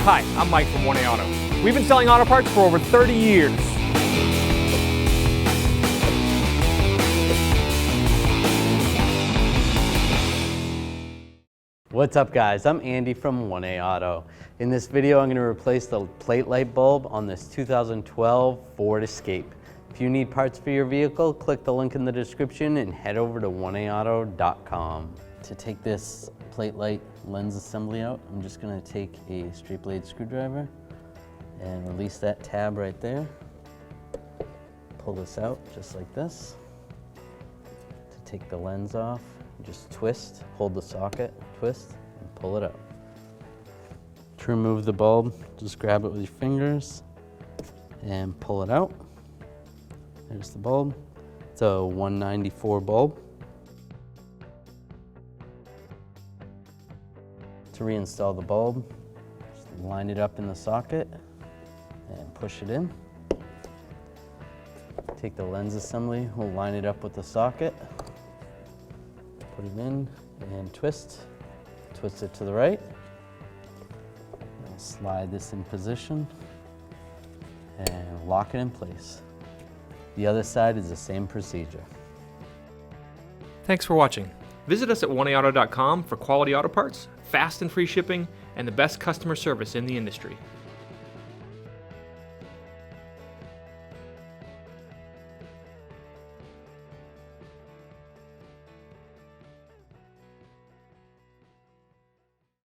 Hi, I'm Mike from 1A Auto. We've been selling auto parts for over 30 years. What's up guys, I'm Andy from 1A Auto. In this video I'm going to replace the plate light bulb on this 2012 Ford Escape. If you need parts for your vehicle, click the link in the description and head over to 1aauto.com. To take this plate light lens assembly out, I'm just going to take a straight blade screwdriver and release that tab right there. Pull this out just like this. To take the lens off, just twist, hold the socket, twist, and pull it out. To remove the bulb, just grab it with your fingers and pull it out. There's the bulb. It's a 194 bulb. To reinstall the bulb, just line it up in the socket and push it in. Take the lens assembly, we'll line it up with the socket. Put it in and twist. Twist it to the right. And slide this in position and lock it in place. The other side is the same procedure. Thanks for watching. Visit us at 1aauto.com for quality auto parts, fast and free shipping, and the best customer service in the industry.